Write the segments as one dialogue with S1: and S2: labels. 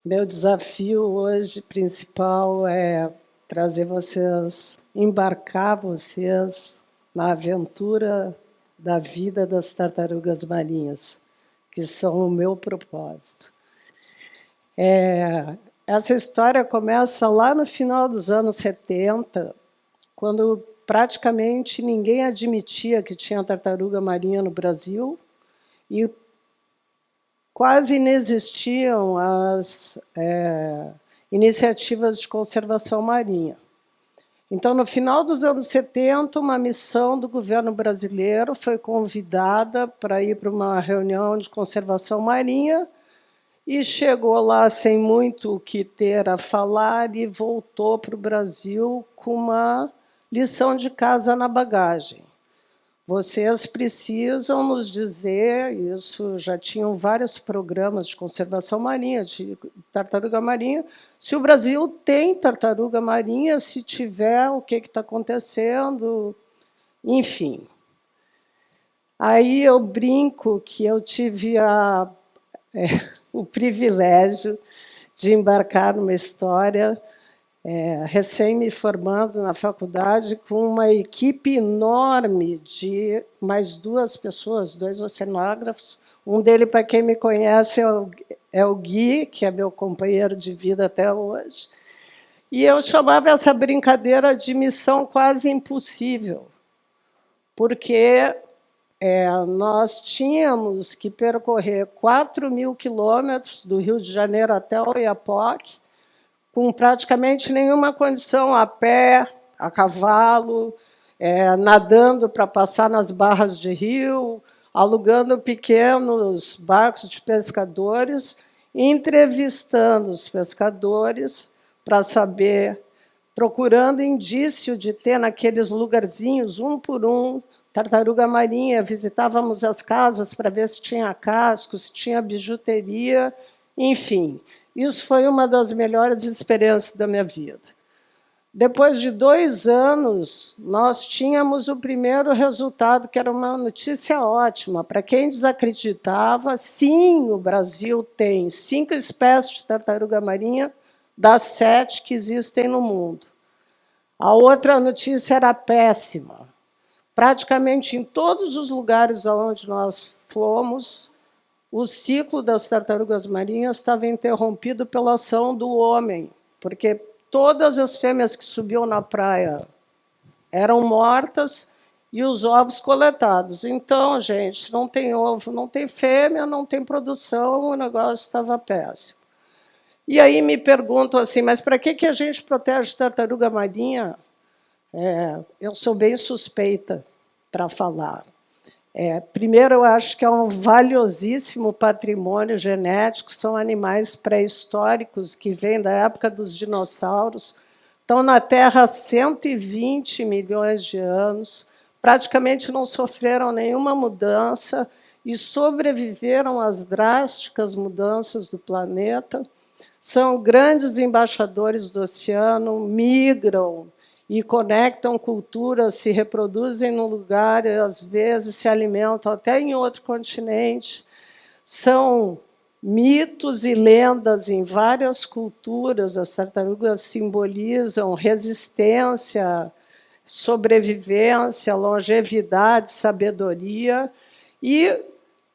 S1: Meu desafio hoje principal é trazer vocês, embarcar vocês na aventura da vida das tartarugas marinhas, que são o meu propósito. Essa história começa lá no final dos anos 70, quando praticamente ninguém admitia que tinha tartaruga marinha no Brasil e quase inexistiam as iniciativas de conservação marinha. Então, no final dos anos 70, uma missão do governo brasileiro foi convidada para ir para uma reunião de conservação marinha e chegou lá sem muito o que ter a falar e voltou para o Brasil com uma lição de casa na bagagem. Vocês precisam nos dizer, isso já tinham vários programas de conservação marinha, de tartaruga marinha, se o Brasil tem tartaruga marinha, se tiver, o que está acontecendo, enfim. Aí eu brinco que eu tive o privilégio de embarcar numa história recém me formando na faculdade, com uma equipe enorme de mais duas pessoas, dois oceanógrafos. Um deles, para quem me conhece, é o Gui, que é meu companheiro de vida até hoje. E eu chamava essa brincadeira de missão quase impossível, porque nós tínhamos que percorrer 4.000 quilômetros do Rio de Janeiro até o Oiapoque, com praticamente nenhuma condição, a pé, a cavalo, nadando para passar nas barras de rio, alugando pequenos barcos de pescadores, entrevistando os pescadores para saber, procurando indício de ter naqueles lugarzinhos, um por um, tartaruga marinha. Visitávamos as casas para ver se tinha casco, se tinha bijuteria, enfim. Isso foi uma das melhores experiências da minha vida. Depois de 2 anos, nós tínhamos o primeiro resultado, que era uma notícia ótima. Para quem desacreditava, sim, o Brasil tem 5 espécies de tartaruga marinha das 7 que existem no mundo. A outra notícia era péssima. Praticamente em todos os lugares onde nós fomos, o ciclo das tartarugas marinhas estava interrompido pela ação do homem, porque todas as fêmeas que subiam na praia eram mortas e os ovos coletados. Então, gente, não tem ovo, não tem fêmea, não tem produção, o negócio estava péssimo. E aí me perguntam assim, mas para que a gente protege tartaruga marinha? Eu sou bem suspeita para falar. Primeiro, eu acho que é um valiosíssimo patrimônio genético, são animais pré-históricos que vêm da época dos dinossauros, estão na Terra há 120 milhões de anos, praticamente não sofreram nenhuma mudança e sobreviveram às drásticas mudanças do planeta, são grandes embaixadores do oceano, migram e conectam culturas, se reproduzem num lugar, e às vezes se alimentam até em outro continente. São mitos e lendas em várias culturas. As tartarugas simbolizam resistência, sobrevivência, longevidade, sabedoria, e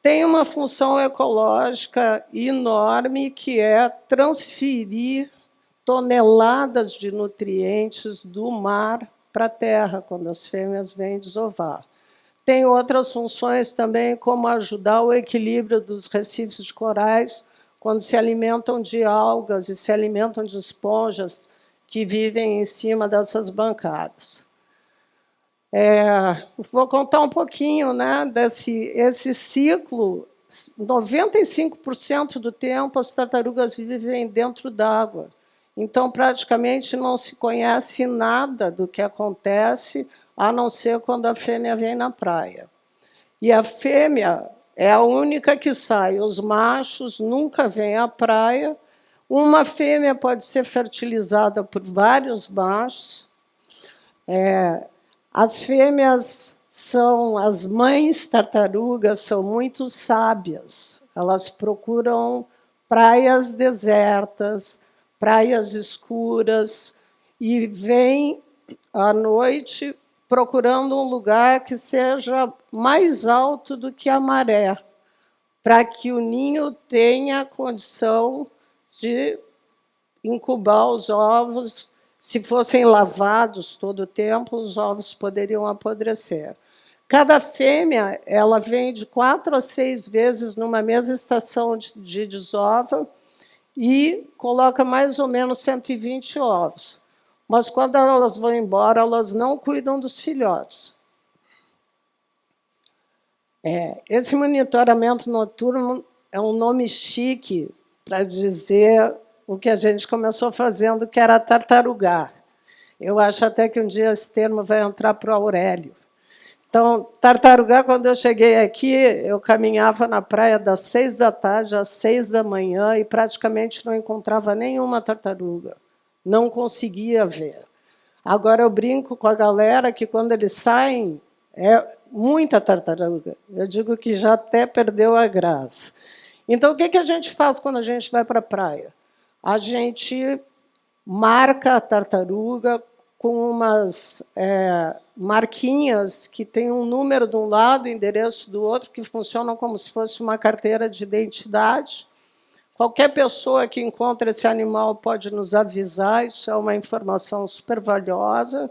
S1: tem uma função ecológica enorme, que é transferir toneladas de nutrientes do mar para a terra, quando as fêmeas vêm desovar. Tem outras funções também, como ajudar o equilíbrio dos recifes de corais, quando se alimentam de algas e se alimentam de esponjas que vivem em cima dessas bancadas. Vou contar um pouquinho, né, esse ciclo. 95% do tempo as tartarugas vivem dentro d'água. Então, praticamente não se conhece nada do que acontece, a não ser quando a fêmea vem na praia. E a fêmea é a única que sai, os machos nunca vêm à praia. Uma fêmea pode ser fertilizada por vários machos. As fêmeas as mães tartarugas são muito sábias, elas procuram praias desertas, praias escuras, e vêm à noite procurando um lugar que seja mais alto do que a maré, para que o ninho tenha condição de incubar os ovos. Se fossem lavados todo o tempo, os ovos poderiam apodrecer. Cada fêmea ela vem de 4 a 6 vezes numa mesma estação de desova e coloca mais ou menos 120 ovos. Mas, quando elas vão embora, elas não cuidam dos filhotes. Esse monitoramento noturno é um nome chique para dizer o que a gente começou fazendo, que era tartarugar. Eu acho até que um dia esse termo vai entrar para o Aurélio. Então, tartarugar, quando eu cheguei aqui, eu caminhava na praia das 6 da tarde às 6 da manhã e praticamente não encontrava nenhuma tartaruga. Não conseguia ver. Agora, eu brinco com a galera que, quando eles saem, é muita tartaruga. Eu digo que já até perdeu a graça. Então, o que a gente faz quando a gente vai para a praia? A gente marca a tartaruga com umas marquinhas que tem um número de um lado, endereço do outro, que funcionam como se fosse uma carteira de identidade. Qualquer pessoa que encontra esse animal pode nos avisar, isso é uma informação super valiosa.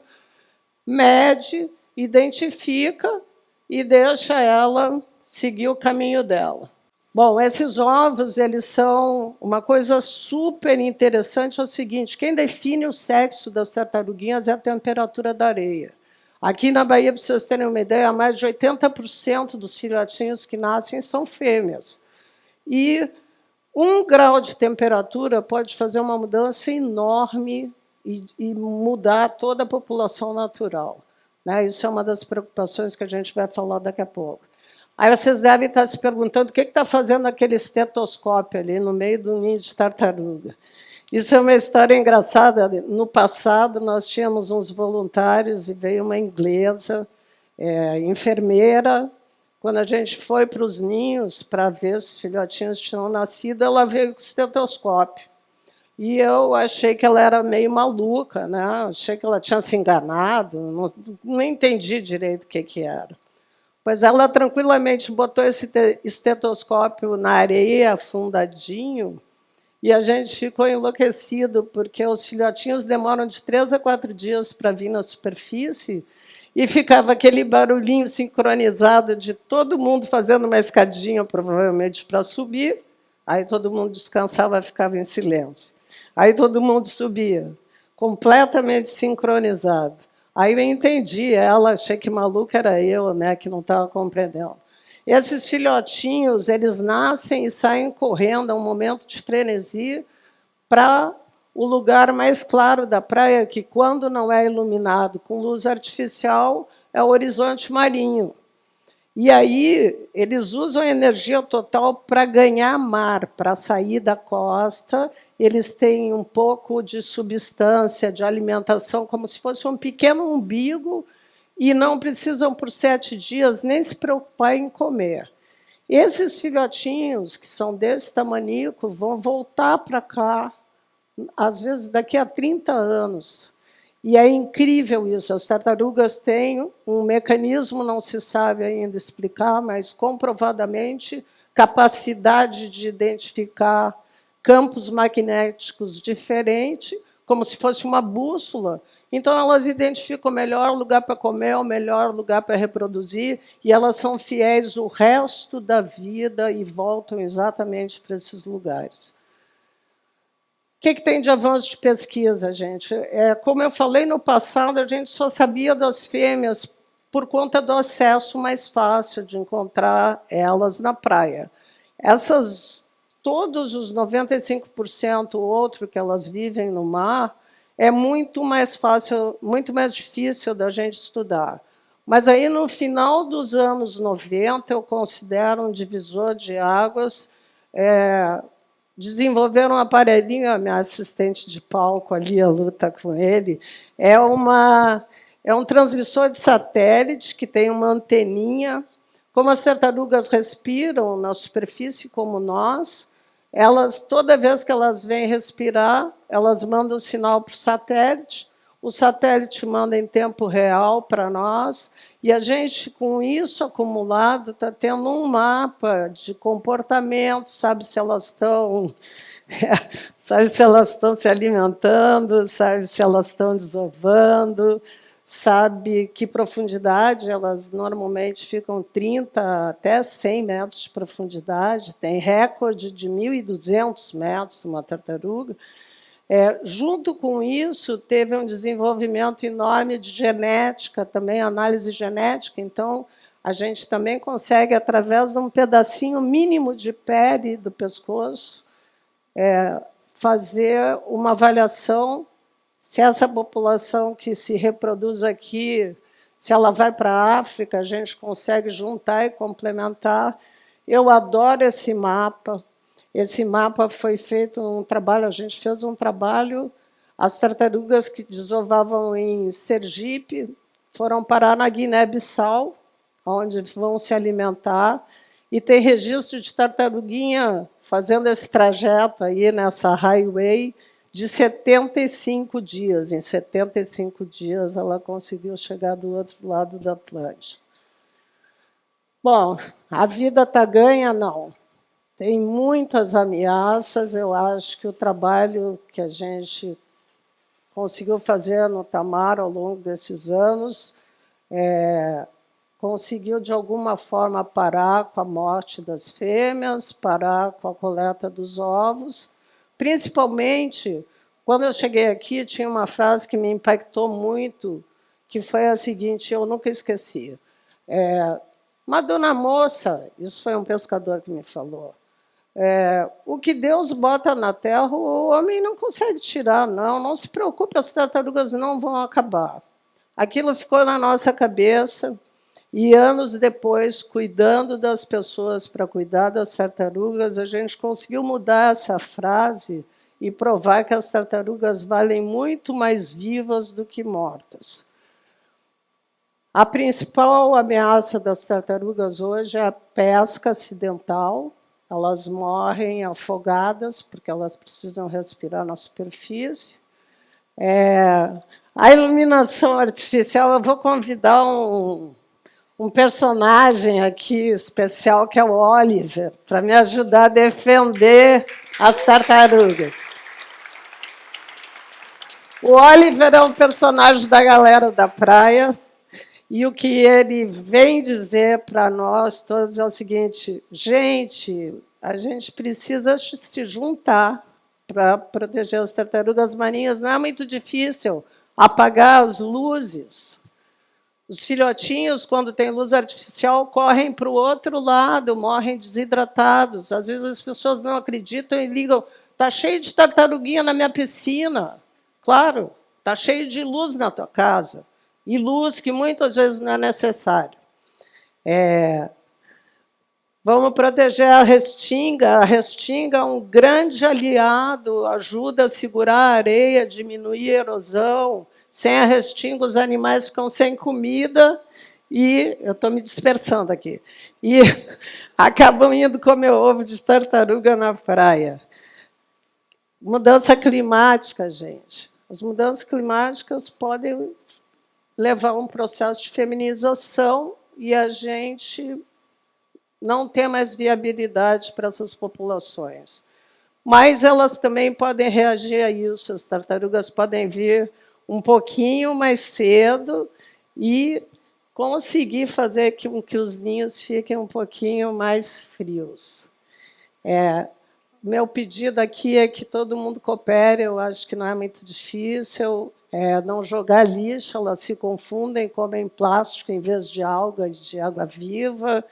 S1: Mede, identifica e deixa ela seguir o caminho dela. Bom, esses ovos, eles são uma coisa super interessante, é o seguinte: quem define o sexo das tartaruguinhas é a temperatura da areia. Aqui na Bahia, para vocês terem uma ideia, mais de 80% dos filhotinhos que nascem são fêmeas. E 1 grau de temperatura pode fazer uma mudança enorme e mudar toda a população natural. Isso é uma das preocupações que a gente vai falar daqui a pouco. Aí vocês devem estar se perguntando o que está fazendo aquele estetoscópio ali no meio do ninho de tartaruga. Isso é uma história engraçada. No passado, nós tínhamos uns voluntários e veio uma inglesa, enfermeira. Quando a gente foi para os ninhos para ver se os filhotinhos tinham nascido, ela veio com o estetoscópio. E eu achei que ela era meio maluca, né? Achei que ela tinha se enganado, não entendi direito o que era. Pois ela tranquilamente botou esse estetoscópio na areia, afundadinho, e a gente ficou enlouquecido, porque os filhotinhos demoram de 3 a 4 dias para vir na superfície, e ficava aquele barulhinho sincronizado de todo mundo fazendo uma escadinha, provavelmente para subir. Aí todo mundo descansava e ficava em silêncio. Aí todo mundo subia, completamente sincronizado. Aí eu entendi ela, achei que maluca era eu, né, que não estava compreendendo. E esses filhotinhos, eles nascem e saem correndo, é um momento de frenesi, para o lugar mais claro da praia, que, quando não é iluminado com luz artificial, é o horizonte marinho. E aí eles usam a energia total para ganhar mar, para sair da costa. Eles têm um pouco de substância, de alimentação, como se fosse um pequeno umbigo, e não precisam, por 7 dias, nem se preocupar em comer. Esses filhotinhos, que são desse tamanico, vão voltar para cá, às vezes daqui a 30 anos. E é incrível isso. As tartarugas têm um mecanismo, não se sabe ainda explicar, mas comprovadamente capacidade de identificar campos magnéticos diferentes, como se fosse uma bússola. Então, elas identificam o melhor lugar para comer, o melhor lugar para reproduzir, e elas são fiéis o resto da vida e voltam exatamente para esses lugares. O que tem de avanço de pesquisa, gente? Como eu falei no passado, a gente só sabia das fêmeas por conta do acesso mais fácil de encontrar elas na praia. Todos os 95% outro que elas vivem no mar, é muito mais fácil, muito mais difícil da gente estudar. Mas aí, no final dos anos 90, eu considero um divisor de águas. Desenvolveram um aparelhinho, a minha assistente de palco ali, a luta com ele, é um transmissor de satélite que tem uma anteninha. Como as tartarugas respiram na superfície como nós, toda vez que elas vêm respirar, elas mandam sinal para o satélite manda em tempo real para nós, e a gente, com isso acumulado, está tendo um mapa de comportamento, sabe se elas estão se alimentando, sabe se elas estão desovando, sabe que profundidade elas normalmente ficam 30 até 100 metros de profundidade, tem recorde de 1.200 metros uma tartaruga. Junto com isso, teve um desenvolvimento enorme de genética, também análise genética, então a gente também consegue, através de um pedacinho mínimo de pele do pescoço, fazer uma avaliação se essa população que se reproduz aqui, se ela vai para a África, a gente consegue juntar e complementar. Eu adoro esse mapa. Esse mapa foi feito um trabalho, a gente fez um trabalho, as tartarugas que desovavam em Sergipe foram parar na Guiné-Bissau, onde vão se alimentar, e tem registro de tartaruguinha fazendo esse trajeto aí nessa highway de 75 dias. Em 75 dias, ela conseguiu chegar do outro lado do Atlântico. Bom, a vida está ganha? Não. Tem muitas ameaças. Eu acho que o trabalho que a gente conseguiu fazer no Tamar ao longo desses anos conseguiu, de alguma forma, parar com a morte das fêmeas, parar com a coleta dos ovos. Principalmente, quando eu cheguei aqui, tinha uma frase que me impactou muito, que foi a seguinte, eu nunca esqueci. Uma dona moça, isso foi um pescador que me falou, o que Deus bota na terra, o homem não consegue tirar, não se preocupe, as tartarugas não vão acabar. Aquilo ficou na nossa cabeça, e anos depois, cuidando das pessoas para cuidar das tartarugas, a gente conseguiu mudar essa frase e provar que as tartarugas valem muito mais vivas do que mortas. A principal ameaça das tartarugas hoje é a pesca acidental. Elas morrem afogadas, porque elas precisam respirar na superfície. A iluminação artificial, eu vou convidar um personagem aqui especial, que é o Oliver, para me ajudar a defender as tartarugas. O Oliver é um personagem da galera da praia, e o que ele vem dizer para nós todos é o seguinte, gente, a gente precisa se juntar para proteger as tartarugas marinhas. Não é muito difícil apagar as luzes. Os filhotinhos, quando tem luz artificial, correm para o outro lado, morrem desidratados. Às vezes as pessoas não acreditam e ligam, está cheio de tartaruguinha na minha piscina. Claro, está cheio de luz na tua casa. E luz que muitas vezes não é necessário. Vamos proteger a restinga. A restinga é um grande aliado, ajuda a segurar a areia, diminuir a erosão. Sem a restinga, os animais ficam sem comida e... Eu estou me dispersando aqui. E acabam indo comer ovo de tartaruga na praia. Mudança climática, gente. As mudanças climáticas podem levar a um processo de feminização e a gente não ter mais viabilidade para essas populações. Mas elas também podem reagir a isso. As tartarugas podem vir um pouquinho mais cedo e conseguir fazer com que os ninhos fiquem um pouquinho mais frios. Meu pedido aqui é que todo mundo coopere, eu acho que não é muito difícil, não jogar lixo, elas se confundem, comem plástico em vez de alga viva,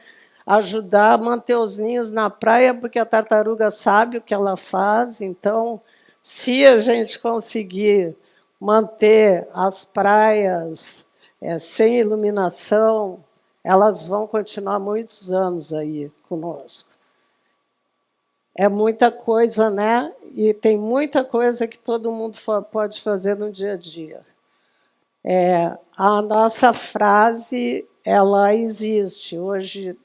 S1: ajudar a manter os ninhos na praia, porque a tartaruga sabe o que ela faz, então, se a gente conseguir manter as praias sem iluminação, elas vão continuar muitos anos aí conosco. É muita coisa, né? E tem muita coisa que todo mundo pode fazer no dia a dia. A nossa frase, ela existe. Hoje,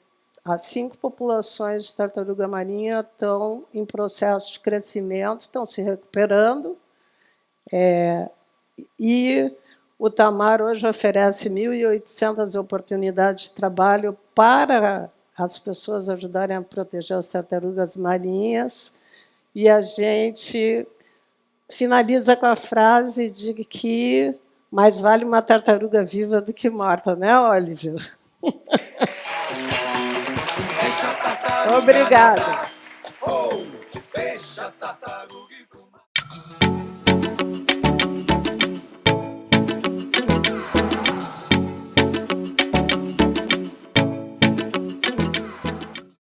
S1: As 5 populações de tartaruga marinha estão em processo de crescimento, estão se recuperando, e o Tamar hoje oferece 1.800 oportunidades de trabalho para as pessoas ajudarem a proteger as tartarugas marinhas, e a gente finaliza com a frase de que mais vale uma tartaruga viva do que morta, né, Oliver? Obrigada.
S2: Deixa a tartaruga